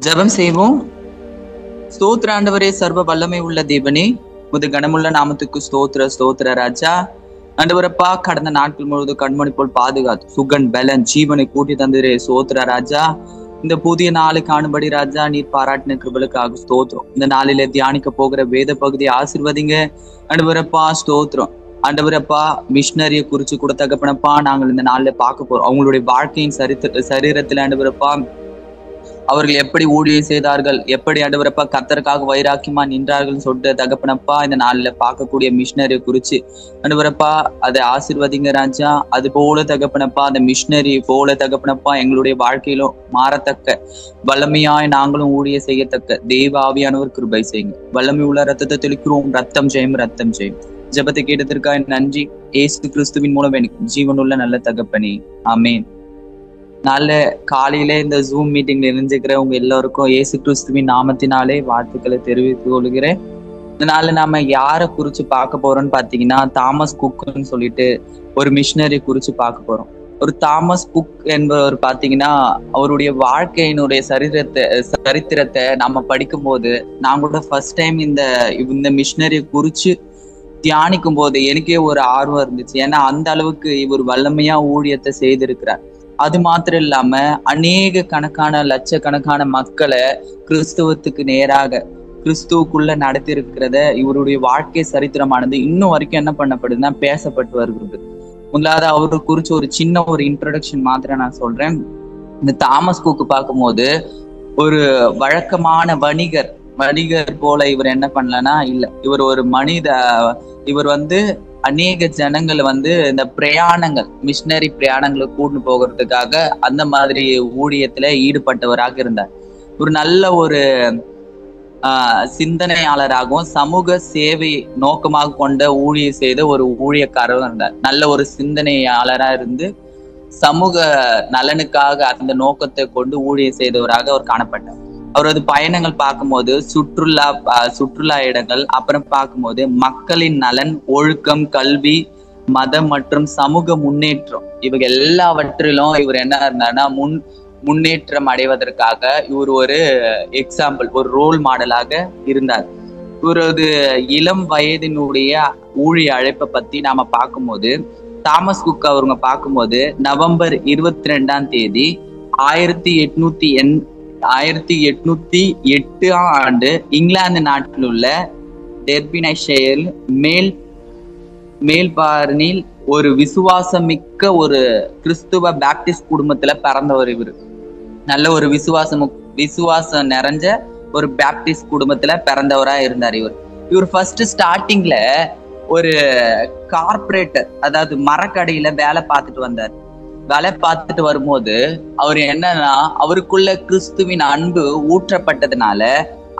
ஜெபம் செய்வோம். ஸ்தோத்திர ஆண்டவரே, சர்வ வல்லமை உள்ள தேவனே, முது கனமுள்ள நாமத்துக்கு ஸ்தோத்திர ஸ்தோத்திர ராஜா. ஆண்டவரப்பா, கடந்த நாட்கள் முழுவதும் கண்மணி போல் பாதுகாத்து சுகன் பலன் ஜீவனை கூட்டி தந்திரே ஸ்தோத்திர ராஜா. இந்த புதிய நாளை காணும்படி ராஜா நீர் பாராட்டின கிருபலுக்காக ஸ்தோத்திரம். இந்த நாளில தியானிக்க போகிற வேத பகுதியை ஆசீர்வதிங்க ஆண்டவரப்பா. ஸ்தோத்திரம் ஆண்டவரப்பா. மிஷினரியை குறிச்சு கூட தகப்பனப்பா நாங்கள் இந்த நாளில பார்க்க போறோம். அவங்களுடைய வாழ்க்கையின் சரீரத்துல ஆண்டவரப்பா அவர்கள் எப்படி ஊழியம் செய்தார்கள், எப்படி ஆண்டவரப்பா கர்த்தருக்காக வைராக்கியமா நின்றார்கள் சொல்லிட்டு தகப்பனப்பா இந்த நாளில பார்க்கக்கூடிய மிஷினரியை குறிச்சு ஆண்டவரப்பா அதை ஆசீர்வதிங்க ராஜா. அது போல தகப்பனப்பா அந்த மிஷினரி போல தகப்பனப்பா எங்களுடைய வாழ்க்கையிலும் மாறத்தக்க வல்லமையாய் நாங்களும் ஊழியம் செய்யத்தக்க தெய்வ ஆவியானவர் கிருபை செய்யுங்க. வல்லமை உள்ள ரத்தத்தை தெளிக்கிறோம். ரத்தம் ஜெயம், ரத்தம் ஜெயம். ஜெபத்தை கேட்டதற்காக நன்றி. இயேசு கிறிஸ்துவின் மூலம் எனக்கு ஜீவனுள்ள நல்ல தகப்பனே, ஆமேன். நல்ல காலையில இந்த ஜூம் மீட்டிங்ல இணைஞ்சுக்கிற உங்க எல்லாருக்கும் இயேசு கிறிஸ்துவின் நாமத்தினாலே வாழ்த்துக்களை தெரிவித்துக் கொள்கிறேன். இதனால நாம யாரை குறிச்சு பார்க்க போறோம்னு பாத்தீங்கன்னா, தாமஸ் குக்னு சொல்லிட்டு ஒரு மிஷினரி குறிச்சு பார்க்க போறோம். ஒரு தாமஸ் குக் என்பவர் பாத்தீங்கன்னா அவருடைய வாழ்க்கையினுடைய சரித்திரத்தை நம்ம படிக்கும் போது நான் கூட ஃபர்ஸ்ட் டைம் இந்த மிஷினரியை குறிச்சு தியானிக்கும் போது எனக்கே ஒரு ஆர்வம் இருந்துச்சு. ஏன்னா அந்த அளவுக்கு இவர் வல்லமையா ஊழியத்தை செய்திருக்கிறார். அது மாத்திரம் இல்லாம அநேக கணக்கான லட்சக்கணக்கான மக்களை கிறிஸ்துவத்துக்கு நேராக கிறிஸ்துவுக்குள்ள நடத்தி இருக்கிறத இவருடைய வாழ்க்கை சரித்திரமானது இன்னும் வரைக்கும் என்ன பண்ணப்படுதுன்னா பேசப்பட்டு வருகிறது. முதலாவது அவரு குறிச்சு ஒரு சின்ன ஒரு இன்ட்ரோடக்ஷன் மாத்திரம் நான் சொல்றேன். இந்த தாமஸ் குக் பார்க்கும்போது ஒரு வழக்கமான வணிகர் போல இவர் என்ன பண்ணலன்னா இல்ல, இவர் ஒரு இவர் அநேக ஜனங்கள் இந்த பிரயாணங்கள் மிஷினரி பிரயாணங்களை கூட்டு போகிறதுக்காக அந்த மாதிரி ஊழியத்துல ஈடுபட்டவராக இருந்தார். ஒரு நல்ல ஒரு சிந்தனையாளராகவும் சமூக சேவை நோக்கமாக கொண்ட ஊழியம் செய்த ஒரு ஊழியக்காரரும் இருந்தார். நல்ல ஒரு சிந்தனையாளரா இருந்து சமூக நலனுக்காக அந்த நோக்கத்தை கொண்டு ஊழியம் செய்தவராக அவர் காணப்பட்டார். அவரது பயணங்கள் பார்க்கும்போது சுற்றுலா இடங்கள், அப்புறம் பார்க்கும்போது மக்களின் நலன், ஒழுக்கம், கல்வி, மதம் மற்றும் சமூக முன்னேற்றம் இவங்க எல்லாவற்றிலும் இவர் என்ன இருந்தாருன்னா முன்னேற்றம் அடைவதற்காக இவர் ஒரு எக்ஸாம்பிள், ஒரு ரோல் மாடலாக இருந்தார். இவரது இளம் வயதினுடைய ஊழிய அழைப்பை பத்தி நாம பார்க்கும்போது தாமஸ் குக் அவங்க பார்க்கும்போது நவம்பர் 22 1808 இங்கிலாந்து நாட்டில் உள்ள டெர்பினைஷையர் மேல்பார்னில் ஒரு விசுவாசமிக்க ஒரு கிறிஸ்துவ பாப்டிஸ்ட் குடும்பத்துல பிறந்தவர். இவர் நல்ல ஒரு விசுவாசம் நிறைஞ்ச ஒரு பாப்டிஸ்ட் குடும்பத்துல பிறந்தவரா இருந்தார். இவர் ஃபர்ஸ்ட் ஸ்டார்டிங்ல ஒரு கார்பரேட்டர், அதாவது மரக்கடையில வேலை பார்த்துட்டு வரும்போது அவர் என்னன்னா அவருக்குள்ள கிறிஸ்துவின் அன்பு ஊற்றப்பட்டதுனால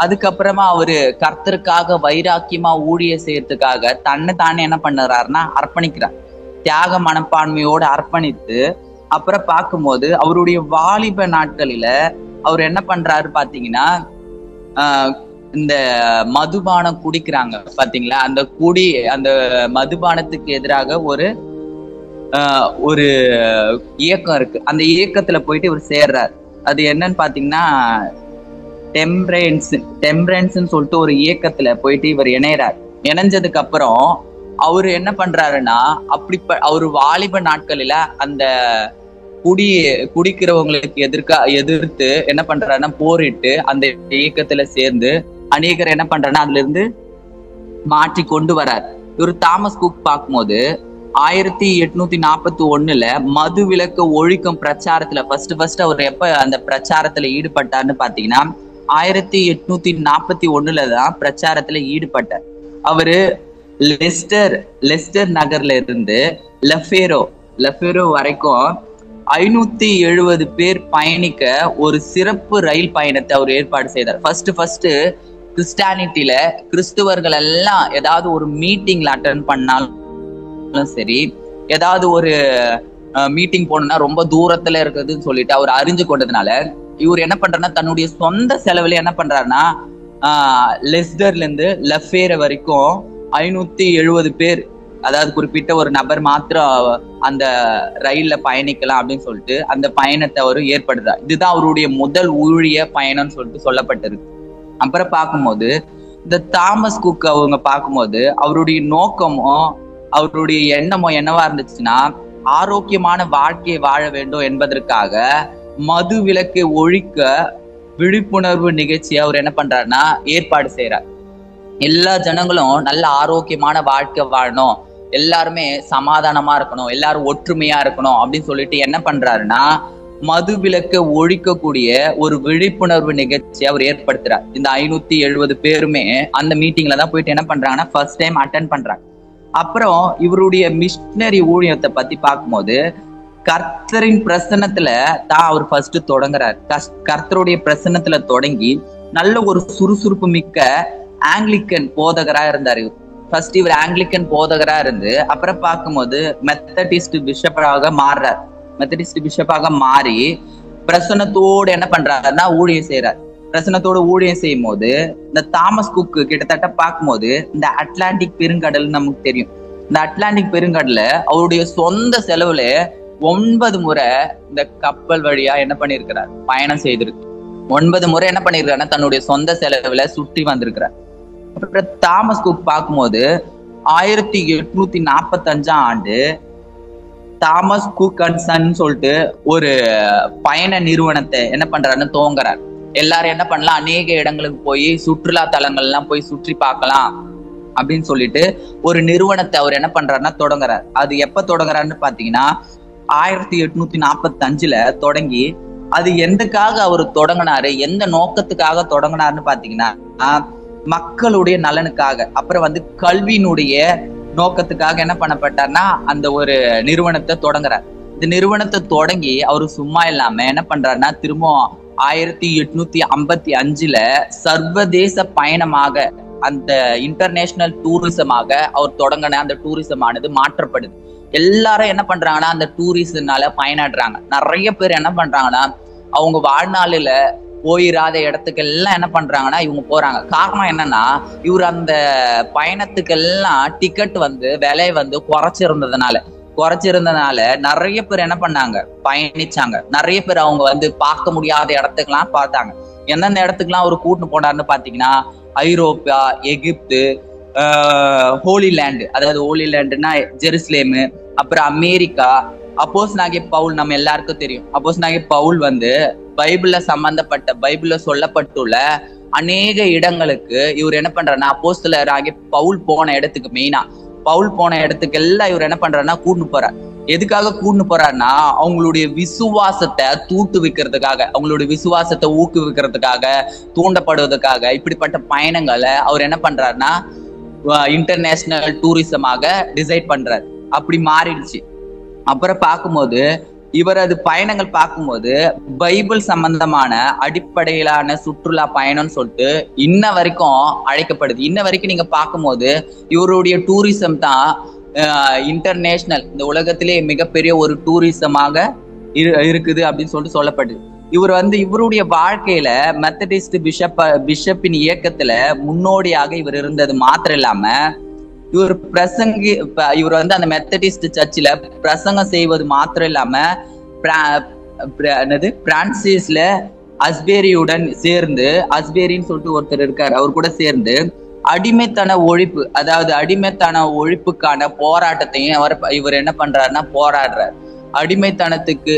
அதுக்கப்புறமா அவரு கர்த்தருக்காக வைராக்கியமா ஊழிய செய்யறதுக்காக தானே என்ன பண்ணுறாருன்னா அர்ப்பணிக்கிறார். தியாக மனப்பான்மையோடு அர்ப்பணித்து அப்புறம் பார்க்கும்போது அவருடைய வாலிப நாட்களில அவர் என்ன பண்றாரு பாத்தீங்கன்னா இந்த மதுபானம் குடிக்கிறாங்க பாத்தீங்களா, அந்த மதுபானத்துக்கு எதிராக ஒரு இயக்கம் இருக்கு. அந்த இயக்கத்துல போயிட்டு இவர் சேர்றார். அது என்னன்னு பாத்தீங்கன்னா டெம்பரன்ஸ் சொல்லிட்டு ஒரு இயக்கத்துல போயிட்டு இவர் இணையறார். இணைஞ்சதுக்கு அப்புறம் அவரு என்ன பண்றாருன்னா அவரு வாலிப நாட்களில அந்த குடிக்கிறவங்களுக்கு எதிர்த்து என்ன பண்றாருன்னா போரிட்டு அந்த இயக்கத்துல சேர்ந்து அநேகர் என்ன பண்றாருன்னா அதுல இருந்து மாற்றி கொண்டு வரார். இவர் தாமஸ் குக் பார்க்கும்போது 1841 மது விலக்கு ஒழிக்கும் பிரச்சாரத்துல ஃபர்ஸ்ட் அவர் எப்ப அந்த பிரச்சாரத்துல ஈடுபட்டார்னு பாத்தீங்கன்னா 1841 தான் பிரச்சாரத்துல ஈடுபட்டார். அவரு லெஸ்டர் நகர்ல இருந்து லெஃபேரோ வரைக்கும் 570 பேர் பயணிக்க ஒரு சிறப்பு ரயில் பயணத்தை அவர் ஏற்பாடு செய்தார். ஃபர்ஸ்ட் கிறிஸ்டானிட்டியில கிறிஸ்துவர்கள் எல்லாம் ஏதாவது ஒரு மீட்டிங்ல அட்டென்ட் பண்ணாலும் சரி, ஏதாவது ஒரு மீட்டிங் போனோம்னா ரொம்ப தூரத்துல இருக்குதுன்னு சொல்லிட்டு அவர் அறிஞ்சு கொண்டதுனால இவர் என்ன பண்றாருன்னா தன்னுடைய சொந்த செலவுல என்ன பண்றாருன்னா லெஸ்டர்ல இருந்து லெஃபேரோ வரைக்கும் 570 பேர் அதாவது குறிப்பிட்ட ஒரு நபர் மாத்திரம் அந்த ரயில்ல பயணிக்கலாம் அப்படின்னு சொல்லிட்டு அந்த பயணத்தை அவர் ஏற்படுறார். இதுதான் அவருடைய முதல் ஊழிய பயணம்னு சொல்லிட்டு சொல்லப்பட்டிருக்கு. அப்புறம் பார்க்கும்போது இந்த தாமஸ் குக் அவங்க பார்க்கும்போது அவருடைய நோக்கமோ அவருடைய எண்ணமோ என்னவா இருந்துச்சுன்னா, ஆரோக்கியமான வாழ்க்கையை வாழ வேண்டும் என்பதற்காக மது விலக்கை ஒழிக்க விழிப்புணர்வு நிகழ்ச்சியை அவர் என்ன பண்றாருன்னா ஏற்பாடு செய்யறார். எல்லா ஜனங்களும் நல்ல ஆரோக்கியமான வாழ்க்கை வாழணும், எல்லாருமே சமாதானமா இருக்கணும், எல்லாரும் ஒற்றுமையா இருக்கணும் அப்படின்னு சொல்லிட்டு என்ன பண்றாருன்னா மது விலக்கை ஒழிக்கக்கூடிய ஒரு விழிப்புணர்வு நிகழ்ச்சி அவர் ஏற்படுத்துறார். இந்த 570 பேருமே அந்த மீட்டிங்ல தான் போயிட்டு என்ன பண்றாங்கன்னா ஃபர்ஸ்ட் டைம் அட்டென்ட் பண்றாங்க. அப்புறம் இவருடைய மிஷனரி ஊழியத்தை பத்தி பார்க்கும்போது கர்த்தரின் பிரசன்னத்துல தான் அவர் ஃபர்ஸ்ட் தொடங்குறாரு. கர்த்தருடைய பிரசன்னத்துல தொடங்கி நல்ல ஒரு சுறுசுறுப்பு மிக்க ஆங்கிலிக்கன் போதகரா இருந்தாரு. ஃபர்ஸ்ட் இவர் ஆங்கிலிக்கன் போதகரா இருந்து அப்புறம் பார்க்கும்போது மெத்தடிஸ்ட் பிஷப்பாக மாறுறார். மெத்தடிஸ்ட் பிஷப்பாக மாறி பிரசன்னத்தோடு என்ன பண்றாருன்னா ஊழியம் செய்யறாரு. பிரசன்னத்தோடு ஊழியம் செய்யும் போது இந்த தாமஸ் குக்கு கிட்டத்தட்ட பார்க்கும்போது இந்த அட்லாண்டிக் பெருங்கடல் நமக்கு தெரியும். இந்த அட்லாண்டிக் பெருங்கடல அவருடைய சொந்த செலவுல 9 முறை இந்த கப்பல் வழியா என்ன பண்ணிருக்கிறார், பயணம் செய்திருக்கு. 9 முறை என்ன பண்ணிருக்காருன்னா தன்னுடைய சொந்த செலவுல சுற்றி வந்திருக்கிறார். அப்புறம் தாமஸ் குக் பார்க்கும்போது 1845ஆம் ஆண்டு தாமஸ் குக் அண்ட் சன் சொல்லிட்டு ஒரு பயண நிறுவனத்தை என்ன பண்றாருன்னு துவங்குறார். எல்லாரும் என்ன பண்ணலாம், அநேக இடங்களுக்கு போய் சுற்றுலா தலங்கள்லாம் போய் சுற்றி பார்க்கலாம் அப்படின்னு சொல்லிட்டு ஒரு நிறுவனத்தை அவர் என்ன பண்றாருன்னா தொடங்குறார். அது எப்ப தொடங்குறாருன்னு பாத்தீங்கன்னா 1845ல தொடங்கி அது எதுக்காக அவர் தொடங்கினாரு, எந்த நோக்கத்துக்காக தொடங்கினாருன்னு பாத்தீங்கன்னா மக்களுடைய நலனுக்காக, அப்புறம் கல்வியினுடைய நோக்கத்துக்காக என்ன பண்ணப்பட்டார்னா அந்த ஒரு நிறுவனத்தை தொடங்குறார். இந்த நிறுவனத்தை தொடங்கி அவரு சும்மா இல்லாம என்ன பண்றாருன்னா திரும்ப 1855ல சர்வதேச பயணமாக அந்த இன்டர்நேஷனல் டூரிசமாக அவர் தொடங்கின அந்த டூரிசம் ஆனது மாற்றப்படுது. எல்லாரும் என்ன பண்றாங்கன்னா அந்த டூரிசம்னால பயனாடுறாங்க. நிறைய பேர் என்ன பண்றாங்கன்னா அவங்க வாழ்நாளில போயிராத இடத்துக்கெல்லாம் என்ன பண்றாங்கன்னா இவங்க போறாங்க. காரணம் என்னன்னா இவர் அந்த பயணத்துக்கெல்லாம் டிக்கெட் விலை குறைச்சிருந்ததுனால நிறைய பேர் என்ன பண்ணாங்க, பயணிச்சாங்க. நிறைய பேர் அவங்க பார்க்க முடியாத இடத்துக்கெல்லாம் பார்த்தாங்க. எந்தெந்த இடத்துக்குலாம் அவர் கூட்டின்னு போனாருன்னு பாத்தீங்கன்னா ஐரோப்பா, எகிப்து, ஹோலி லேண்டு, அதாவது ஹோலி லேண்டுன்னா ஜெருசலேமு, அப்புறம் அமெரிக்கா. அப்போஸ்தலனாகிய பவுல் நம்ம எல்லாருக்கும் தெரியும். அப்போஸ்தலனாகிய பவுல் பைபிள்ல சம்பந்தப்பட்ட பைபிள்ல சொல்லப்பட்டுள்ள அநேக இடங்களுக்கு இவர் என்ன பண்றாருன்னா அப்போஸ்தலராகிய பவுல் போன இடத்துக்கு பவுல் போன இடத்துக்கு எல்லாம் இவர் என்ன பண்றாருன்னா கூட்டின்னு போறார். எதுக்காக கூட்டின்னு போறாருன்னா அவங்களுடைய விசுவாசத்தை தூட்டுவிக்கிறதுக்காக, அவங்களுடைய விசுவாசத்தை ஊக்குவிக்கிறதுக்காக, தூண்டப்படுவதற்காக இப்படிப்பட்ட பயணங்களை அவர் என்ன பண்றாருன்னா இன்டர்நேஷனல் டூரிசமாக டிசைட் பண்றாரு. அப்படி மாறிடுச்சு. அப்புறம் பார்க்கும்போது இவரது பயணங்கள் பார்க்கும்போது பைபிள் சம்பந்தமான அடிப்படையிலான சுற்றுலா பயணம்னு சொல்லிட்டு இன்ன வரைக்கும் அழைக்கப்படுது. இன்ன வரைக்கும் நீங்க பார்க்கும்போது இவருடைய டூரிசம் தான் இன்டர்நேஷனல், இந்த உலகத்திலே மிகப்பெரிய ஒரு டூரிசமாக இருக்குது அப்படின்னு சொல்லிட்டு சொல்லப்படுது. இவர் இவருடைய வாழ்க்கையில மெத்தடிஸ்ட் பிஷப்பின் இயக்கத்துல முன்னோடியாக இவர் இருந்தது மாத்திரம் இல்லாம இவர் அந்த மெத்தடிஸ்ட் சர்ச்சில் பிரசங்கம் செய்வது மாத்திரம் இல்லாம பிரான்சிஸ்ல அஸ்பேரியுடன் சேர்ந்து, அஸ்பேரின்னு சொல்லிட்டு ஒருத்தர் இருக்காரு, அவர் கூட சேர்ந்து அடிமைத்தன ஒழிப்பு, அதாவது அடிமைத்தன ஒழிப்புக்கான போராட்டத்தையும் இவர் என்ன பண்றாருன்னா போராடுறார். அடிமைத்தனத்துக்கு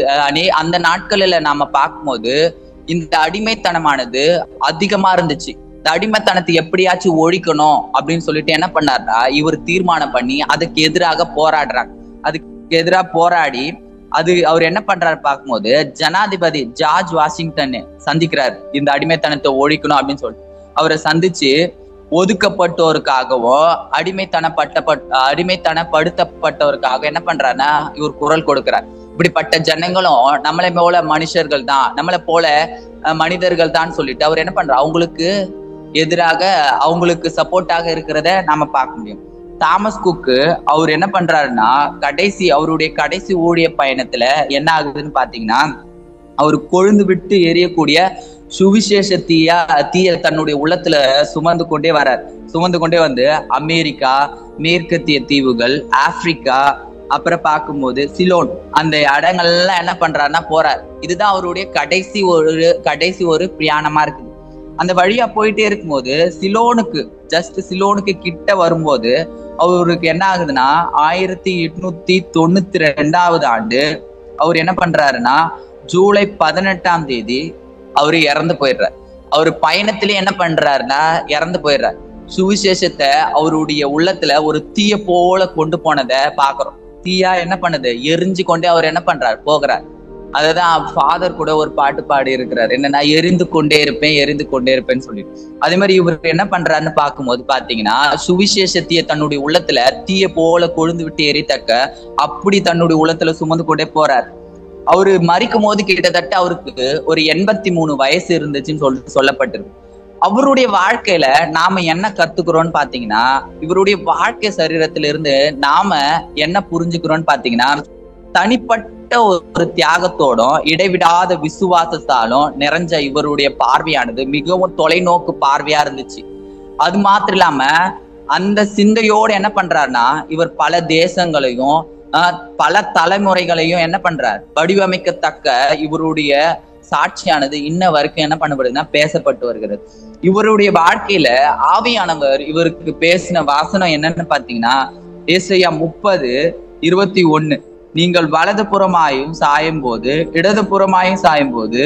அந்த நாட்களில நாம பார்க்கும்போது இந்த அடிமைத்தனமானது அதிகமா இருந்துச்சு. இந்த அடிமைத்தனத்தை எப்படியாச்சும் ஒழிக்கணும் அப்படின்னு சொல்லிட்டு என்ன பண்ணாருன்னா இவர் தீர்மானம் பண்ணி அதுக்கு எதிராக போராடுறாங்க. அதுக்கு எதிராக போராடி அவர் என்ன பண்றாரு பார்க்கும்போது ஜனாதிபதி ஜார்ஜ் வாஷிங்டன் சந்திக்கிறாரு. இந்த அடிமைத்தனத்தை ஒழிக்கணும் அப்படின்னு சொல்லிட்டு அவரை சந்திச்சு ஒதுக்கப்பட்டோருக்காகவோ அடிமைத்தனப்படுத்தப்பட்டவருக்காக என்ன பண்றாருன்னா இவர் குரல் கொடுக்கிறார். இப்படிப்பட்ட ஜனங்களும் நம்மளை போல மனுஷர்கள் தான், நம்மளை போல மனிதர்கள் தான் சொல்லிட்டு அவர் என்ன பண்றாரு அவங்களுக்கு எதிராக, அவங்களுக்கு சப்போர்ட்டாக இருக்கிறத நாம பார்க்க முடியும். தாமஸ் குக்கு அவர் என்ன பண்றாருன்னா அவருடைய கடைசி ஊழிய பயணத்துல என்ன ஆகுதுன்னு பாத்தீங்கன்னா அவர் கொழுந்து விட்டு எரியக்கூடிய சுவிசேஷ தீய தன்னுடைய உள்ளத்துல சுமந்து கொண்டே வந்து அமெரிக்கா, மேற்கத்திய தீவுகள், ஆப்பிரிக்கா, அப்புறம் பார்க்கும்போது சிலோன், அந்த இடங்கள்லாம் என்ன பண்றாருன்னா போறார். இதுதான் அவருடைய கடைசி ஒரு பிரயாணமா இருக்குது. அந்த வழியா போயிட்டே இருக்கும்போது சிலோனுக்கு கிட்ட வரும்போது அவருக்கு என்ன ஆகுதுன்னா 1892 ஆண்டு அவர் என்ன பண்றாருன்னா ஜூலை 18 அவரு இறந்து போயிடுறார். அவரு பயணத்திலே என்ன பண்றாருன்னா இறந்து போயிடுறார். சுவிசேஷத்தை அவருடைய உள்ளத்துல ஒரு தீய போல கொண்டு போனதை பாக்குறோம். தீயா என்ன பண்ணுது, எரிஞ்சு கொண்டே அவர் என்ன பண்றாரு, போகிறார். அதுதான் ஃபாதர் கூட ஒரு பாட்டு பாடி இருக்கிறார், என்னன்னா எரிந்து கொண்டே இருப்பேன்னு சொல்லி. அதே மாதிரி இவர் என்ன பண்றாருன்னு பார்க்கும்போது பாத்தீங்கன்னா சுவிசேஷத்தைய தன்னுடைய உள்ளத்துல தீய போல கொழுந்து விட்டு எரித்தக்க அப்படி தன்னுடைய உள்ளத்துல சுமந்து கொண்டே போறார். அவரு மறிக்கும் போது கிட்டத்தட்ட அவருக்கு ஒரு 83 வயசு இருந்துச்சுன்னு சொல்லப்பட்டிருக்கு. அவருடைய வாழ்க்கையில நாம என்ன கத்துக்கிறோம்னு பாத்தீங்கன்னா, இவருடைய வாழ்க்கை சரீரத்தில இருந்து நாம என்ன புரிஞ்சுக்கிறோம்னு பாத்தீங்கன்னா, தனிப்பட்ட ஒரு தியாகத்தோடும் இடைவிடாத விசுவாசத்தாலும் நிறைஞ்ச இவருடைய பார்வையானது மிகவும் தொலைநோக்கு பார்வையா இருந்துச்சு. அது மாத்திரம் இல்லாம அந்த சிந்தையோடு என்ன பண்றாருன்னா இவர் பல தேசங்களையும் பல தலைமுறைகளையும் என்ன பண்றார், வடிவமைக்கத்தக்க இவருடைய சாட்சியானது இன்ன வரைக்கும் என்ன பண்ணப்படுதுன்னா பேசப்பட்டு வருகிறது. இவருடைய வாழ்க்கையில ஆவியானவர் இவருக்கு பேசின வாசனம் என்னன்னு பாத்தீங்கன்னா, ஏசாயா 30:21, நீங்கள் வலது புறமாயும் சாயும் போது இடது புறமாயும் சாயும் போது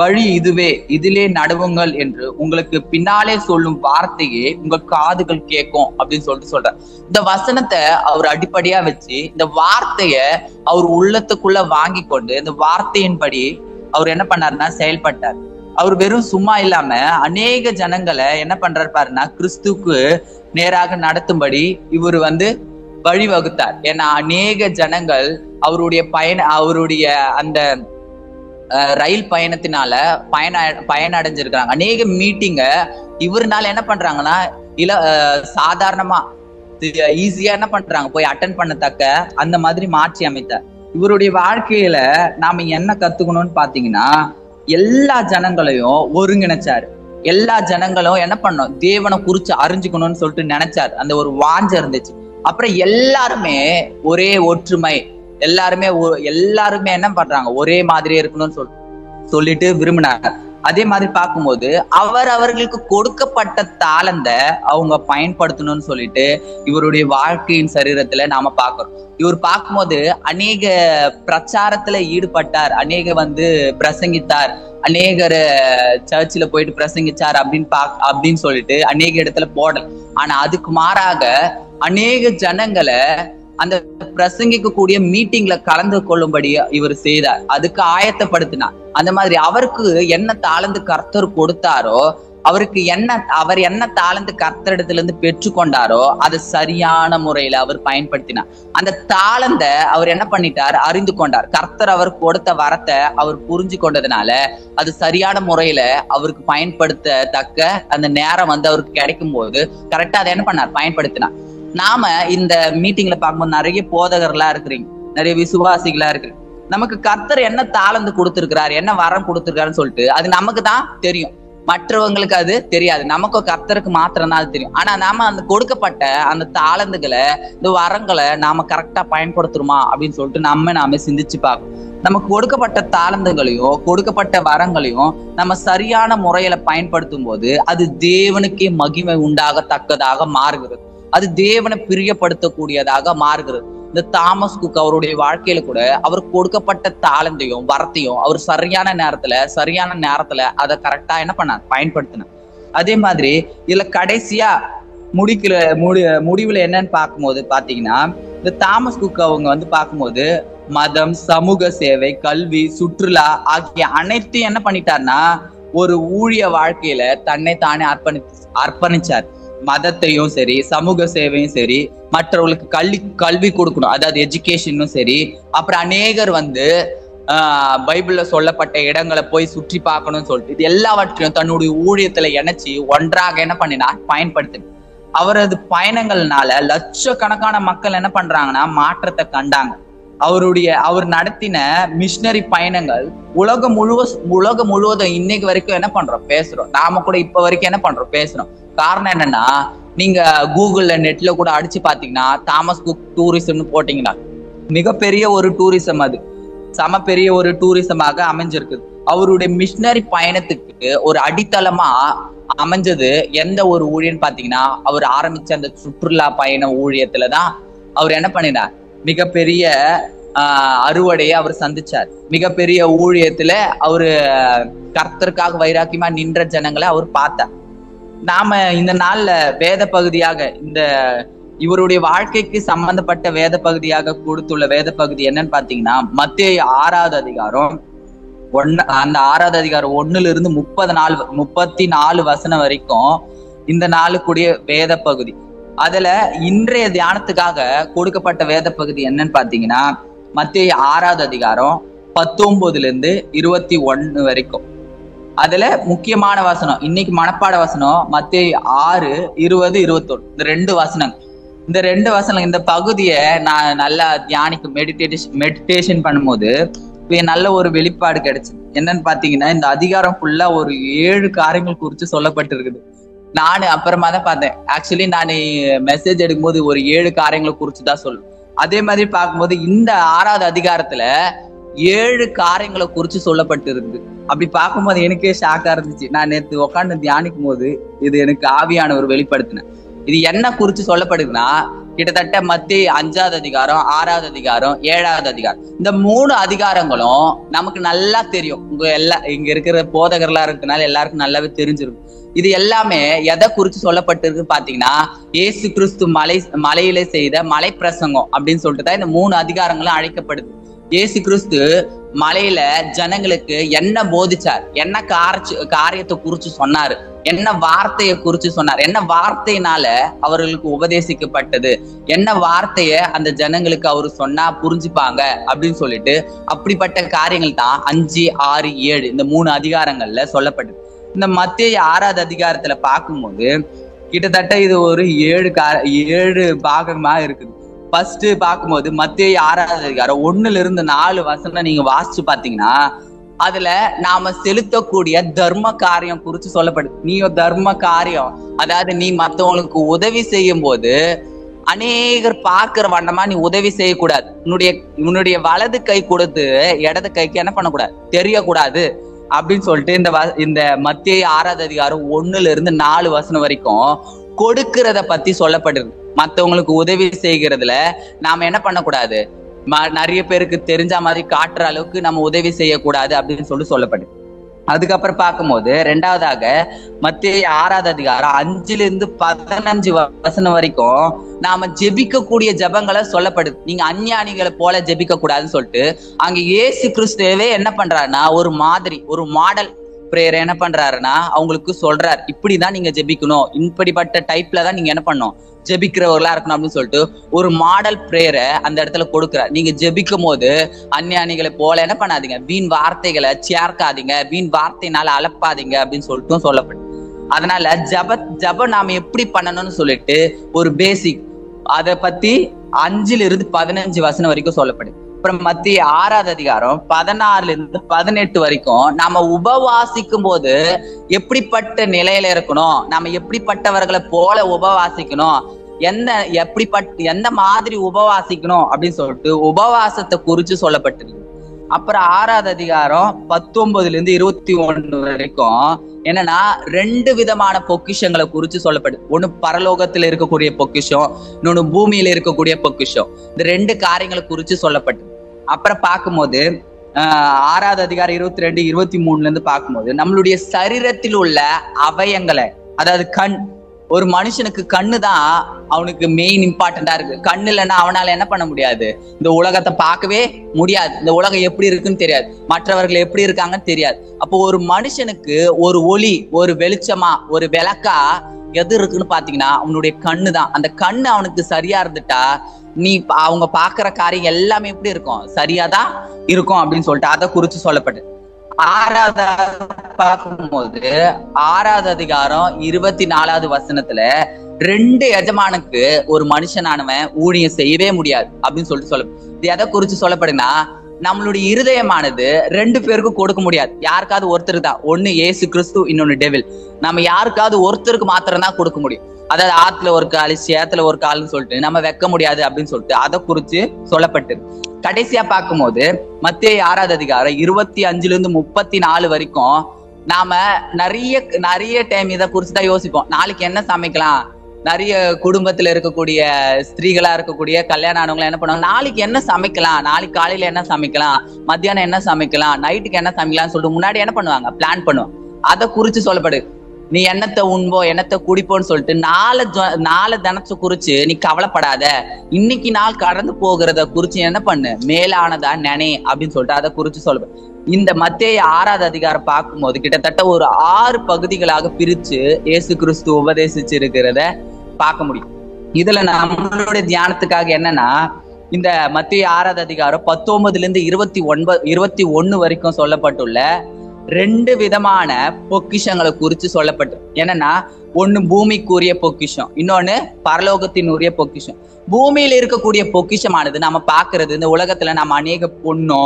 வழி இதுவே, இதிலே நடுவுங்கள் என்று உங்களுக்கு பின்னாலே சொல்லும் வார்த்தையே உங்கள் காதுகள் கேட்கும் அப்படின்னு சொல்ற. இந்த வசனத்தை அவர் அடிப்படையா வச்சு இந்த வார்த்தைய அவர் உள்ளத்துக்குள்ள வாங்கி கொண்டு இந்த வார்த்தையின்படி அவர் என்ன பண்ணாருன்னா செயல்பட்டார். அவர் வெறும் சும்மா இல்லாம அநேக ஜனங்களை என்ன பண்றாரு பாருன்னா கிறிஸ்துக்கு நேராக நடத்தும்படி இவர் வழிவகுத்தார். ஏன்னா அநேக ஜனங்கள் அவருடைய அந்த ரயில் பயணத்தினால பயனடைஞ்சிருக்கிறாங்க. அநேக மீட்டிங்க இவருனால என்ன பண்றாங்கன்னா சாதாரணமா ஈஸியா என்ன பண்றாங்க போய் அட்டன் பண்ணத்தக்க அந்த மாதிரி மாற்றி அமைத்தார். இவருடைய வாழ்க்கையில நாம என்ன கத்துக்கணும்னு பாத்தீங்கன்னா, எல்லா ஜனங்களையும் ஒருங்கிணைச்சாரு. எல்லா ஜனங்களும் என்ன பண்ணோம், தேவனை குறிச்சு அறிஞ்சுக்கணும்னு சொல்லிட்டு நினைச்சாரு. அந்த ஒரு வாஞ்சை இருந்துச்சு. அப்புறம் எல்லாருமே ஒரே ஒற்றுமை, எல்லாருமே என்ன பண்றாங்க, ஒரே மாதிரியே இருக்கணும்னு சொல்லிட்டு விரும்பினாங்க. அதே மாதிரி பார்க்கும்போது அவர்களுக்கு கொடுக்கப்பட்ட தாளந்தை அவங்க பயன்படுத்தணும்னு சொல்லிட்டு இவருடைய வாழ்க்கையின் சரீரத்துல நாம பார்க்கிறோம். இவர் பார்க்கும்போது அநேக பிரச்சாரத்துல ஈடுபட்டார், பிரசங்கித்தார், அநேகர் சர்ச்சில் போயிட்டு பிரசங்கிச்சார் அப்படின்னு சொல்லிட்டு அநேக இடத்துல போடல. ஆனா அதுக்கு மாறாக அநேக ஜனங்களை அந்த பிரசங்கிக்க கூடிய மீட்டிங்ல கலந்து கொள்ளும்படி இவர் செய்தார், அதுக்கு ஆயத்தப்படுத்தினார். அந்த மாதிரி அவருக்கு என்ன தாளந்து கர்த்தர் கொடுத்தாரோ, அவர் என்ன தாளந்து கர்த்தரிடத்துல இருந்து பெற்றுக்கொண்டாரோ அதை சரியான முறையில அவர் பயன்படுத்தினார். அந்த தாளந்த அவர் என்ன பண்ணிட்டார், அறிந்து கொண்டார். கர்த்தர் அவர் கொடுத்த வரத்தை அவர் புரிஞ்சு கொண்டதுனால அது சரியான முறையில அவருக்கு பயன்படுத்தத்தக்க அந்த நேரம் அவருக்கு கிடைக்கும் போது கரெக்டா அதை என்ன பண்ணார், பயன்படுத்தினார். நாம இந்த மீட்டிங்ல பார்க்கும்போது நிறைய போதகர்களா இருக்கிறீங்க, நிறைய விசுவாசிகளா இருக்கு. நமக்கு கர்த்தர் என்ன தாளந்து கொடுத்திருக்கிறார், என்ன வரம் கொடுத்திருக்காருன்னு சொல்லிட்டு அது நமக்கு தான் தெரியும், மற்றவங்களுக்கு அது தெரியாது. நமக்கு கர்த்தருக்கு மாத்திரம் தான் அது தெரியும். ஆனா நாம அந்த கொடுக்கப்பட்ட அந்த தாளந்துகளை, இந்த வரங்களை நாம கரெக்டா பயன்படுத்துறோமா அப்படின்னு சொல்லிட்டு நாம சிந்திச்சு பார்க்கணும். நமக்கு கொடுக்கப்பட்ட தாளந்துகளையும் கொடுக்கப்பட்ட வரங்களையும் நம்ம சரியான முறையில பயன்படுத்தும் போது அது தேவனுக்கே மகிமை உண்டாகத்தக்கதாக மாறுகிறது, அது தேவனை பிரியப்படுத்தக்கூடியதாக மாறுகிறது. இந்த தாமஸ் குக் அவருடைய வாழ்க்கையில கூட அவர் கொடுக்கப்பட்ட தாளந்தையும் வரத்தையும் அவர் சரியான நேரத்துல அதை கரெக்டா என்ன பண்ணார், பயன்படுத்தினார். அதே மாதிரி இதுல கடைசியா முடிவுல என்னன்னு பார்க்கும்போது பாத்தீங்கன்னா, இந்த தாமஸ் குக் அவங்க பார்க்கும்போது மதம், சமூக சேவை, கல்வி, சுற்றுலா ஆகிய அனைத்தையும் என்ன பண்ணிட்டார்னா ஒரு ஊழிய வாழ்க்கையில தன்னை தானே அர்ப்பணிச்சார். மதத்தையும் சரி, சமூக சேவையும் சரி, மற்றவர்களுக்கு கல்வி கொடுக்கணும், அதாவது எஜுகேஷனும் சரி, அப்புறம் அநேகர் பைபிள்ல சொல்லப்பட்ட இடங்களை போய் சுற்றி பார்க்கணும்னு சொல்லிட்டு இது எல்லாவற்றையும் தன்னுடைய ஊழியத்துல இணைச்சி ஒன்றாக என்ன பண்ணினார், பயன்படுத்தினார். அவரது பயணங்கள்னால லட்சக்கணக்கான மக்கள் என்ன பண்றாங்கன்னா மாற்றத்தை கண்டாங்க. அவர் நடத்தின மிஷனரி பயணங்கள் உலகம் முழுவதும் இன்னைக்கு வரைக்கும் என்ன பண்றோம், பேசுறோம். நாம கூட இப்ப வரைக்கும் என்ன பண்றோம், பேசுறோம். காரணம் என்னன்னா, நீங்க கூகுள்ல நெட்ல கூட அடிச்சு பாத்தீங்கன்னா தாமஸ் குக் டூரிசம்னு போட்டீங்கன்னா மிகப்பெரிய ஒரு டூரிசம், அது சம பெரிய ஒரு டூரிசமாக அமைஞ்சிருக்குது. அவருடைய மிஷனரி பயணத்துக்கு ஒரு அடித்தளமா அமைஞ்சது எந்த ஒரு ஊழியன்னு பாத்தீங்கன்னா, அவர் ஆரம்பிச்ச அந்த சுற்றுலா பயண ஊழியத்துலதான் அவர் என்ன பண்ணினார், மிகப்பெரிய அறுவடையை அவர் சந்திச்சார். மிகப்பெரிய ஊழியத்துல அவரு கர்த்தருக்காக வைராக்கியமா நின்ற ஜனங்களை அவர் பார்த்தார். நாம இந்த நாள்ல வேத பகுதியாக இவருடைய வாழ்க்கைக்கு சம்பந்தப்பட்ட வேத பகுதியாக கொடுத்துள்ள வேத பகுதி என்னன்னு பாத்தீங்கன்னா, மத்தேயு 6வது அதிகாரம் அந்த 6வது அதிகாரம் 1 34 வசனம் வரைக்கும் இந்த நாளுக்குரிய வேத பகுதி. அதுல இன்றைய தியானத்துக்காக கொடுக்கப்பட்ட வேத பகுதி என்னன்னு பாத்தீங்கன்னா, மத்தேயு 6வது அதிகாரம் 19 21 வரைக்கும். அதுல முக்கியமான வசனம், இன்னைக்கு மனப்பாட வசனம் மத்தேயு 6 20 21. இந்த ரெண்டு வசனம் இந்த பகுதியை நான் நல்லா மெடிடேஷன் பண்ணும்போது நல்ல ஒரு வெளிப்பாடு கிடைச்சு. என்னன்னு பாத்தீங்கன்னா, இந்த அதிகாரம் ஃபுல்லா ஒரு 7 காரியங்கள் குறித்து சொல்லப்பட்டிருக்குது. நான் அப்புறமா தான் பார்த்தேன். ஆக்சுவலி நான் மெசேஜ் எடுக்கும்போது ஒரு 7 காரியங்களை குறிச்சுதான் சொல்லும். அதே மாதிரி பார்க்கும்போது இந்த 6வது அதிகாரத்துல 7 காரியங்களை குறிச்சு சொல்லப்பட்டு இருக்குது. அப்படி பார்க்கும்போது எனக்கே ஷாக்கா இருந்துச்சு. நான் நேற்று உட்காந்து தியானிக்கும் போது இது எனக்கு ஆவியானவர் வெளிப்படுத்தினேன். இது என்ன குறிச்சு சொல்லப்படுதுன்னா, கிட்டத்தட்ட மத்தேயு 5வது அதிகாரம், 6வது அதிகாரம், 7வது அதிகாரம், இந்த 3 அதிகாரங்களும் நமக்கு நல்லா தெரியும். இங்க இருக்கிற போதகர்களா இருக்கிறதுனால எல்லாருக்கும் நல்லாவே தெரிஞ்சிருக்கும். இது எல்லாமே எதை குறிச்சு சொல்லப்பட்டிருக்கு பாத்தீங்கன்னா, இயேசு கிறிஸ்து மலையில செய்த மலை பிரசங்கம் அப்படின்னு சொல்லிட்டு தான் இந்த 3 அதிகாரங்களும் அழைக்கப்படுது. இயேசு கிறிஸ்து மலையில ஜனங்களுக்கு என்ன போதிச்சார், என்ன காரியத்தை குறிச்சு சொன்னாரு, என்ன வார்த்தையை குறிச்சு சொன்னார், என்ன வார்த்தையினால அவர்களுக்கு உபதேசிக்கப்பட்டது, என்ன வார்த்தைய அந்த ஜனங்களுக்கு அவரு சொன்னா புரிஞ்சுப்பாங்க அப்படின்னு சொல்லிட்டு அப்படிப்பட்ட காரியங்கள் தான் 5, 6, 7 இந்த 3 அதிகாரங்கள்ல சொல்லப்பட்டது. இந்த மத்தேயு 6வது அதிகாரத்துல பார்க்கும்போது கிட்டத்தட்ட இது ஒரு 7 பாகமா இருக்குது. ஃபர்ஸ்ட் பார்க்கும்போது மத்தேயு 6வது அதிகாரம் 1 4 வசனம் நீங்க வாசிச்சு பாத்தீங்கன்னா, அதுல நாம செலுத்தக்கூடிய தர்ம காரியம் குறிச்சு சொல்லப்படுது. நீயோ தர்ம காரியம், அதாவது நீ மத்தவங்களுக்கு உதவி செய்யும் போது அநேகர் பார்க்கிற வண்ணமா நீ உதவி செய்யக்கூடாது. உன்னுடைய வலது கை கொடுத்து இடது கைக்கு என்ன பண்ணக்கூடாது, தெரியக்கூடாது அப்படின்னு சொல்லிட்டு இந்த மத்தேயு 6வது அதிகாரம் 1 4 வசனம் வரைக்கும் கொடுக்கிறத பத்தி சொல்லப்படுது. மத்தவங்களுக்கு உதவி செய்கிறதுல நாம என்ன பண்ணக்கூடாது, நிறைய பேருக்கு தெரிஞ்ச மாதிரி காட்டுற அளவுக்கு நம்ம உதவி செய்யக்கூடாது அப்படின்னு சொல்லப்படுது. அதுக்கப்புறம் பார்க்கும்போது 2வதாக மத்தேயு 6வது அதிகாரம் 5 15 வசனம் வரைக்கும் நாம ஜெபிக்கக்கூடிய ஜெபங்களை சொல்லப்படுது. நீங்க அஞ்ஞானிகளை போல ஜெபிக்க கூடாதுன்னு சொல்லிட்டு அங்க இயேசு கிறிஸ்துவே என்ன பண்றாருன்னா, ஒரு மாடல் பிரேயர் என்ன பண்றாருன்னா அவங்களுக்கு சொல்றாரு, இப்படிதான் நீங்க ஜெபிக்கணும், இப்படிப்பட்ட டைப்ல தான் நீங்க என்ன பண்ணணும், ஜெபிக்கிறவர்களா இருக்கணும் அப்படின்னு சொல்லிட்டு ஒரு மாடல் பிரேயரை அந்த இடத்துல கொடுக்குறாரு. நீங்க ஜெபிக்கும் போது அஞ்ஞானிகளை போல என்ன பண்ணாதீங்க, வீண் வார்த்தைகளை சேர்க்காதீங்க, வீண் வார்த்தையினால அலப்பாதீங்க அப்படின்னு சொல்லிட்டு சொல்லப்படும். அதனால ஜபம் நாம எப்படி பண்ணணும்னு சொல்லிட்டு ஒரு பேசிக் அதை பத்தி 5 15 வசனம் வரைக்கும் சொல்லப்படுது. அப்புறம் மத்தேயு 6வது அதிகாரம் 16 18 வரைக்கும் நாம உபவாசிக்கும் போது எப்படிப்பட்ட நிலையில இருக்கணும், நாம எப்படிப்பட்டவர்களை போல உபவாசிக்கணும், எந்த மாதிரி உபவாசிக்கணும் அப்படின்னு சொல்லிட்டு உபவாசத்தை குறிச்சு சொல்லப்பட்டிருக்கு. அப்புறம் 6வது அதிகாரம் 19 21 வரைக்கும் என்னன்னா 2 விதமான பொக்கிஷங்களை குறிச்சு சொல்லப்படுது. ஒண்ணு பரலோகத்துல இருக்கக்கூடிய பொக்கிஷம், இன்னொன்னு பூமியில இருக்கக்கூடிய பொக்கிஷம். இந்த 2 காரியங்களை குறிச்சு சொல்லப்பட்டது. அப்புறம் பார்க்கும்போது 6வது அதிகாரம் 22 23 பார்க்கும்போது நம்மளுடைய சரீரத்தில் உள்ள அவயங்களை, அதாவது கண், ஒரு மனுஷனுக்கு கண்ணு தான் அவனுக்கு மெயின் இம்பார்ட்டண்டா இருக்கு. கண்ணு இல்லைன்னா அவனால என்ன பண்ண முடியாது, இந்த உலகத்தை பார்க்கவே முடியாது, இந்த உலகம் எப்படி இருக்குன்னு தெரியாது, மற்றவர்கள் எப்படி இருக்காங்கன்னு தெரியாது. அப்போ ஒரு மனுஷனுக்கு ஒரு ஒளி, ஒரு வெளிச்சமா, ஒரு விளக்கா எது இருக்குன்னு பாத்தீங்கன்னா அவனுடைய கண்ணு தான். அந்த கண்ணு அவனுக்கு சரியா இருந்துட்டா அவங்க பாக்குற காரியம் எல்லாமே எப்படி இருக்கும், சரியாதான் இருக்கும் அப்படின்னு சொல்லிட்டு அதை குறிச்சு சொல்லப்பட்டு 6வது பார்க்கும்போது 6வது அதிகாரம் 24வது வசனத்துல 2 எஜமானுக்கு ஒரு மனுஷனானவன் ஊழியம் செய்யவே முடியாது அப்படின்னு சொல்லிட்டு இது எதை குறிச்சு சொல்லப்படுதுன்னா, நம்மளுடைய இருதயமானது 2 பேருக்கு கொடுக்க முடியாது. யாருக்காவது ஒருத்தருக்கு தான். ஒண்ணு ஏசு கிறிஸ்து, இன்னொன்னு டெவில். நம்ம யாருக்காவது ஒருத்தருக்கு மாத்திரம் தான் கொடுக்க முடியும். அதாவது ஆத்துல ஒரு கால், சேத்துல ஒரு கால்னு சொல்லிட்டு நம்ம வைக்க முடியாது அப்படின்னு சொல்லிட்டு அதை குறிச்சு சொல்லப்பட்டது. கடைசியா பார்க்கும்போது மத்தேயு 6வது அதிகாரம் 25-34 வரைக்கும் நாம நிறைய டைம் இதை குறிச்சுதான் யோசிப்போம். நாளைக்கு என்ன சமைக்கலாம்? நிறைய குடும்பத்துல இருக்கக்கூடிய ஸ்திரீகளா இருக்கக்கூடிய கல்யாணம் ஆனவங்க என்ன பண்ணுவாங்க, நாளைக்கு என்ன சமைக்கலாம், நாளைக்கு காலையில என்ன சமைக்கலாம், மத்தியானம் என்ன சமைக்கலாம், நைட்டுக்கு என்ன சமைக்கலாம்னு சொல்லிட்டு முன்னாடி என்ன பண்ணுவாங்க, பிளான் பண்ணுவாங்க. அதை குறிச்சு சொல்லப்படுது. நீ என்னத்தை உண்போ என்னத்தை குடிப்போன்னு சொல்லிட்டு நாலு தினத்தை குறிச்சு நீ கவலைப்படாத, இன்னைக்கு நாள் கடந்து போகிறத குறிச்சு என்ன பண்ணு, மேலானதா நினை அப்படின்னு சொல்லிட்டு அதை குறிச்சு சொல்லப்படும். இந்த மத்தேயு 6வது அதிகாரம் பார்க்கும்போது கிட்டத்தட்ட ஒரு 6 பகுதிகளாக பிரிச்சு இயேசு கிறிஸ்து உபதேசிச்சு இருக்கிறத பார்க்க முடியும். இதுல நம்மளுடைய தியானத்துக்காக என்னன்னா, இந்த மத்தேயு 6வது அதிகாரம் 19-21 வரைக்கும் சொல்லப்பட்டுள்ள 2 விதமான பொக்கிஷங்களை குறிச்சு சொல்லப்பட்டு. என்னன்னா, ஒண்ணு பூமிக்குரிய பொக்கிஷம், இன்னொன்னு பரலோகத்தினுரிய பொக்கிஷம். பூமியில இருக்கக்கூடிய பொக்கிஷமானது நம்ம பாக்குறது, இந்த உலகத்துல நம்ம அநேக பொண்ணோ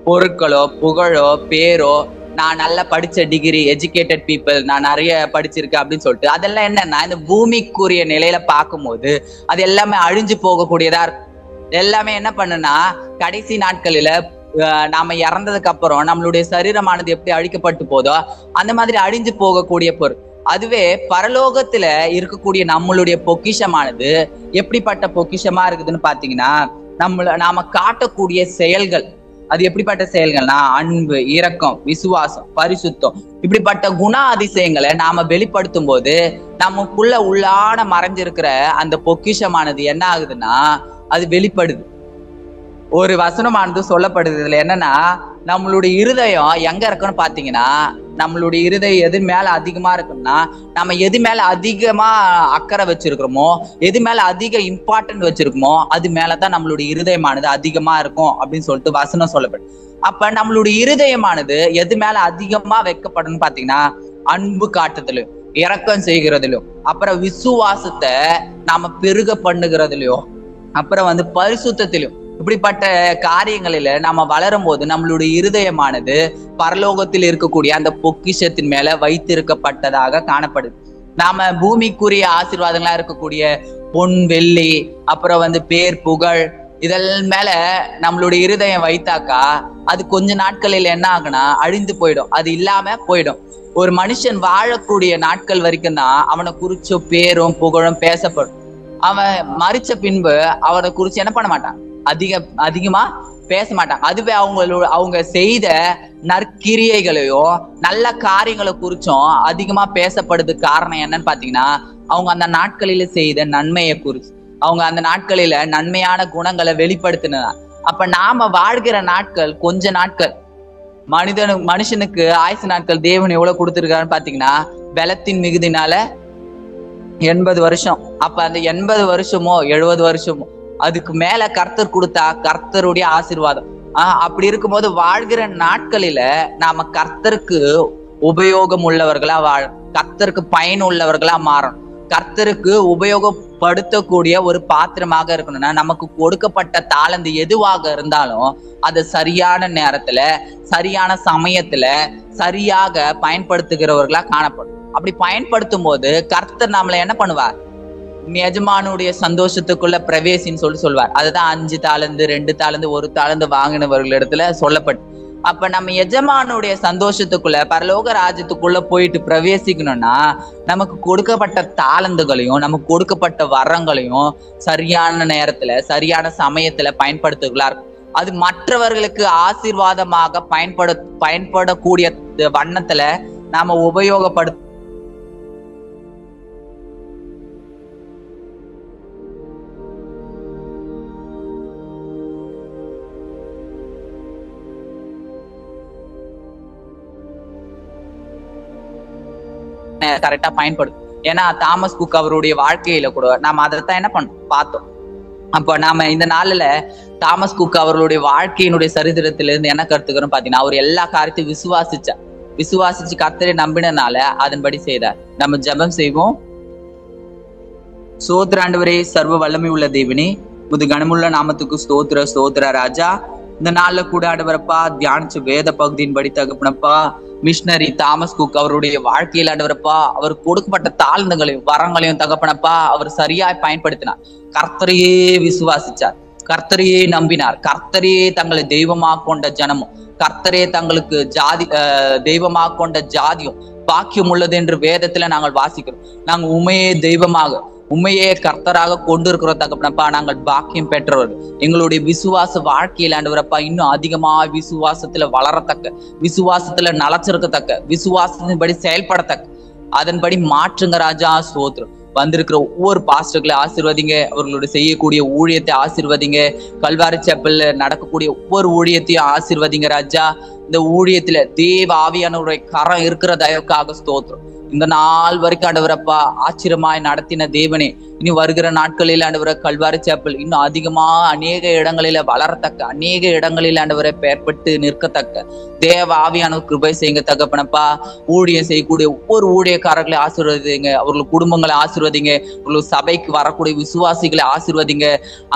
பொருட்களோ புகழோ பேரோ, நான் நல்லா படிச்ச டிகிரி, எஜுகேட்டட் பீப்புள், நான் நிறைய படிச்சிருக்கேன் அப்படின்னு சொல்லிட்டு அதெல்லாம் என்னன்னா, இந்த பூமிக்குரிய நிலையில பார்க்கும்போது அது எல்லாமே அழிஞ்சு போகக்கூடியதா இருக்கும். எல்லாமே என்ன பண்ணுனா, கடைசி நாட்களில நாம இறந்ததுக்கு அப்புறம் நம்மளுடைய சரீரமானது எப்படி அழிக்கப்பட்டு போதோ அந்த மாதிரி அழிஞ்சு போகக்கூடிய பொருள். அதுவே பரலோகத்துல இருக்கக்கூடிய நம்மளுடைய பொக்கிஷமானது எப்படிப்பட்ட பொக்கிஷமா இருக்குதுன்னு பாத்தீங்கன்னா, நாம காட்டக்கூடிய செயல்கள் அது எப்படிப்பட்ட செயல்கள்னா, அன்பு, இரக்கம், விசுவாசம், பரிசுத்தம், இப்படிப்பட்ட குண அதிசயங்களை நாம வெளிப்படுத்தும் போது நமக்குள்ள உள்ளான மறைஞ்சிருக்கிற அந்த பொக்கிஷமானது என்ன ஆகுதுன்னா, அது வெளிப்படுது. ஒரு வசனமானது சொல்லப்படுது. இதுல என்னன்னா, நம்மளுடைய இருதயம் எங்க இருக்குன்னு பாத்தீங்கன்னா, நம்மளுடைய இருதயம் எது மேல அதிகமா இருக்குன்னா, நம்ம எது மேல அதிகமா அக்கறை வச்சிருக்கிறோமோ, எது மேல அதிக இம்பார்ட்டன்ட் வச்சிருக்கோமோ அது மேலதான் நம்மளுடைய இருதயமானது அதிகமா இருக்கும் அப்படின்னு சொல்லிட்டு வசனம் சொல்லப்படுது. அப்ப நம்மளுடைய இருதயமானது எது மேல அதிகமா வைக்கப்படும் பாத்தீங்கன்னா, அன்பு காட்டுதலும், இரக்கம் செய்கிறதுலயும், அப்புறம் விசுவாசத்தை நாம பெருக பண்ணுகிறதுலயும், அப்புறம் பரிசுத்தத்திலும், இப்படிப்பட்ட காரியங்களில நாம வளரும் போது நம்மளுடைய இருதயமானது பரலோகத்தில் இருக்கக்கூடிய அந்த பொக்கிஷத்தின் மேல வைத்திருக்கப்பட்டதாக காணப்படுது. நாம பூமிக்குரிய ஆசீர்வாதங்களா இருக்கக்கூடிய பொன், வெள்ளி, அப்புறம் பேர், புகழ், இதெல்லாம் மேல நம்மளுடைய இருதயம் வைத்தாக்கா அது கொஞ்ச நாட்களில் என்ன ஆகுனா அழிந்து போயிடும், அது இல்லாம போயிடும். ஒரு மனுஷன் வாழக்கூடிய நாட்கள் வரைக்கும் தான் அவனை குறிச்ச பேரும் புகழும் பேசப்படும். அவன் மரிச்ச பின்பு அவனை குறிச்சு என்ன பண்ண மாட்டான், அதிகமா பேச மாட்டாங்க. அதுவே அவங்க செய்த நற்கிரியைகளையும் நல்ல காரியங்களை குறிச்சும் அதிகமா பேசப்படுறதுக்கு காரணம் என்னன்னு பாத்தீங்கன்னா, அவங்க அந்த நாட்களில செய்த நன்மையை குறிச்சு, அவங்க அந்த நாட்களில நன்மையான குணங்களை வெளிப்படுத்தினா. அப்ப நாம வாழ்கிற நாட்கள் கொஞ்ச நாட்கள். மனுஷனுக்கு ஆயுசு நாட்கள் தேவன் எவ்வளவு கொடுத்திருக்காருன்னு பாத்தீங்கன்னா, பலத்தின் மிகுதினால 80 வருஷம். அப்ப அந்த 80 வருஷமோ 70 வருஷமோ அதுக்கு மேல கர்த்தர் கொடுத்தா கர்த்தருடைய ஆசீர்வாதம். அப்படி இருக்கும்போது வாழ்கிற நாட்களில நாம கர்த்தருக்கு உபயோகம் உள்ளவர்களா கர்த்தருக்கு பயன் உள்ளவர்களா மாறணும். கர்த்தருக்கு உபயோகப்படுத்தக்கூடிய ஒரு பாத்திரமாக இருக்கணும்னா, நமக்கு கொடுக்கப்பட்ட தாளந்து எதுவாக இருந்தாலும் அதை சரியான நேரத்துல சரியான சமயத்துல சரியாக பயன்படுத்துகிறவர்களா காணப்படும். அப்படி பயன்படுத்தும் போது கர்த்தர் நம்மளை என்ன பண்ணுவார், எஜமானுடைய சந்தோஷத்துக்குள்ள பிரவேசின்னு சொல்லுவார். அதுதான் 5 தாளந்து 2 தாளந்து 1 தாளந்து வாங்கினவர்களிடத்துல சொல்லப்பட்டு. அப்ப நம்ம எஜமானுடைய சந்தோஷத்துக்குள்ள பரலோக ராஜ்யத்துக்குள்ள போயிட்டு பிரவேசிக்கணும்னா, நமக்கு கொடுக்கப்பட்ட தாளந்துகளையும் நமக்கு கொடுக்கப்பட்ட வரங்களையும் சரியான நேரத்துல சரியான சமயத்துல பயன்படுத்துகளா இருக்கும். அது மற்றவர்களுக்கு ஆசீர்வாதமாக பயன்படக்கூடிய வண்ணத்துல நாம உபயோகப்படுத்த கரெக்டா பயன்படும். ஏன்னா தாமஸ் குக் அவருடைய வாழ்க்கையில கூட நாம அதைத்தான் என்ன பண்ணோம் பார்த்தோம். அப்ப நாம இந்த நாள்ல தாமஸ் குக் அவர்களுடைய வாழ்க்கையினுடைய சரித்திரத்திலிருந்து என்ன கருத்துக்கிறோம் பாத்தீங்கன்னா, அவர் எல்லா காரியத்தையும் விசுவாசிச்சு கர்த்தரை நம்பினனால அதன்படி செய்தார். நம்ம ஜெபம் செய்வோம். சோத்திர ஆண்டவரே, சர்வ வல்லமை உள்ள தேவனே, முது கனமுள்ள நாமத்துக்கு ஸ்தோத்திர ஸ்தோத்திர ராஜா. இந்த நாள்ல கூட ஆண்டவரப்பா தியானிச்ச வேத பகுதியின்படி தகப்பனப்பா மிஷனரி தாமஸ் குக் அவருடைய வாழ்க்கையில் ஆண்டவரப்பா அவர் கொடுக்கப்பட்ட தாழ்ந்துகளையும் வரங்களையும் தகப்பனப்பா அவர் சரியாய் பயன்படுத்தினார். கர்த்தரையே விசுவாசிச்சார், கர்த்தரையே நம்பினார். கர்த்தரையே தங்களை தெய்வமாக கொண்ட ஜனமும் கர்த்தரே தங்களுக்கு தெய்வமாக கொண்ட ஜாதியும் பாக்கியம் உள்ளது என்று வேதத்துல நாங்கள் வாசிக்கிறோம். நாங்கள் உண்மையே தெய்வமாக உண்மையே கர்த்தராக கொண்டு இருக்கிறோம் தகப்பனப்பா. நாங்கள் பாக்கியம் பெற்றவர்கள். எங்களுடைய விசுவாச வாழ்க்கையில் ஆண்டவரப்பா இன்னும் அதிகமா விசுவாசத்துல வளரத்தக்க, விசுவாசத்துல நலச்சிருக்கத்தக்க, விசுவாசத்தின்படி செயல்படத்தக்க, அதன்படி மாற்றுங்க ராஜா. ஸ்தோத்திரம். வந்திருக்கிற ஒவ்வொரு பாஸ்டர்களை ஆசீர்வதிங்க, அவர்களுடைய செய்யக்கூடிய ஊழியத்தை ஆசீர்வதிங்க. கல்வாரி சேப்பல்ல நடக்கக்கூடிய ஒவ்வொரு ஊழியத்தையும் ஆசீர்வதிங்க ராஜா. இந்த ஊழியத்துல தேவ ஆவியானவருடைய கரம் இருக்கிற தயவுக்காக ஸ்தோத்திரம். இந்த நாள் வரைக்கும் ஆண்டவரப்பா ஆச்சரியமாய் நடத்தின தேவனே, இனி வருகிற நாட்களில் ஆண்டவர கல்வாரி சேப்பல் இன்னும் அதிகமா அநேக இடங்களில வளரத்தக்க, அநேக இடங்களில் ஆண்டவரை பெயர்பட்டு நிற்கத்தக்க தேவ ஆவியானவர் கிருபை செய்யுங்க தகப்பனப்பா. ஊழியம் செய்யக்கூடிய ஒவ்வொரு ஊழியக்காரர்களை ஆசீர்வதிங்க, அவர்கள் குடும்பங்களை ஆசீர்வதிங்க, அவர்கள் சபைக்கு வரக்கூடிய விசுவாசிகளை ஆசீர்வதிங்க.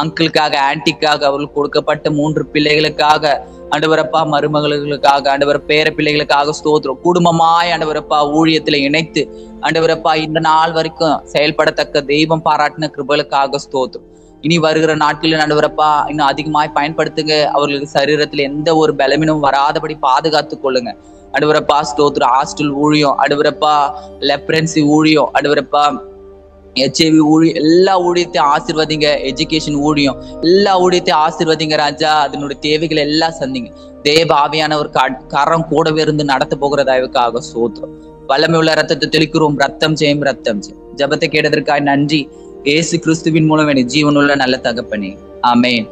அங்கிளுக்காக, ஆன்டிக்காக, அவர்களுக்கு கொடுக்கப்பட்ட 3 பிள்ளைகளுக்காக ஆண்டவரப்பா, மருமகளுக்காக, ஆண்டவர் பேர பிள்ளைகளுக்காக ஸ்தோத்திரம். குடும்பமாய் ஆண்டவரப்பா ஊழியத்துல இணைத்து ஆண்டவரப்பா இந்த நாள் வரைக்கும் செயல்படத்தக்க தெய்வம் பாராட்டின கிருபைகளுக்காக ஸ்தோத்திரம். இனி வருகிற நாட்களில் ஆண்டவரப்பா இன்னும் அதிகமாய் பயன்படுத்துங்க. அவர்களுக்கு சரீரத்துல எந்த ஒரு பலவீனமும் வராதபடி பாதுகாத்து கொள்ளுங்க ஆண்டவரப்பா. ஸ்தோத்திரம். ஹாஸ்டல் ஊழியம் ஆண்டவரப்பா, லெப்ரன்சி ஊழியம் ஆண்டவரப்பா, HIV ஊழியம், எல்லா ஊழியத்தையும் ஆசீர்வதிங்க. எஜுகேஷன் ஊழியம், எல்லா ஊழியத்தையும் ஆசீர்வதிங்க ராஜா. அதனுடைய தேவைகளை எல்லாம் சந்திங்க. தேவ ஆவியானவர் கரம் கூடவே இருந்து நடத்த போகிற தயவுக்காக ஸ்தோத்திரம். வல்லமை உள்ள ரத்தத்தை தெளிக்கிறோம். ரத்தம் செய்யும், ரத்தம் செய்யும். ஜபத்தை கேட்டதற்காக நன்றி. இயேசு கிறிஸ்துவின் மூலம் எனக்கு ஜீவனுள்ள நல்ல தகப்பனே, ஆமென்.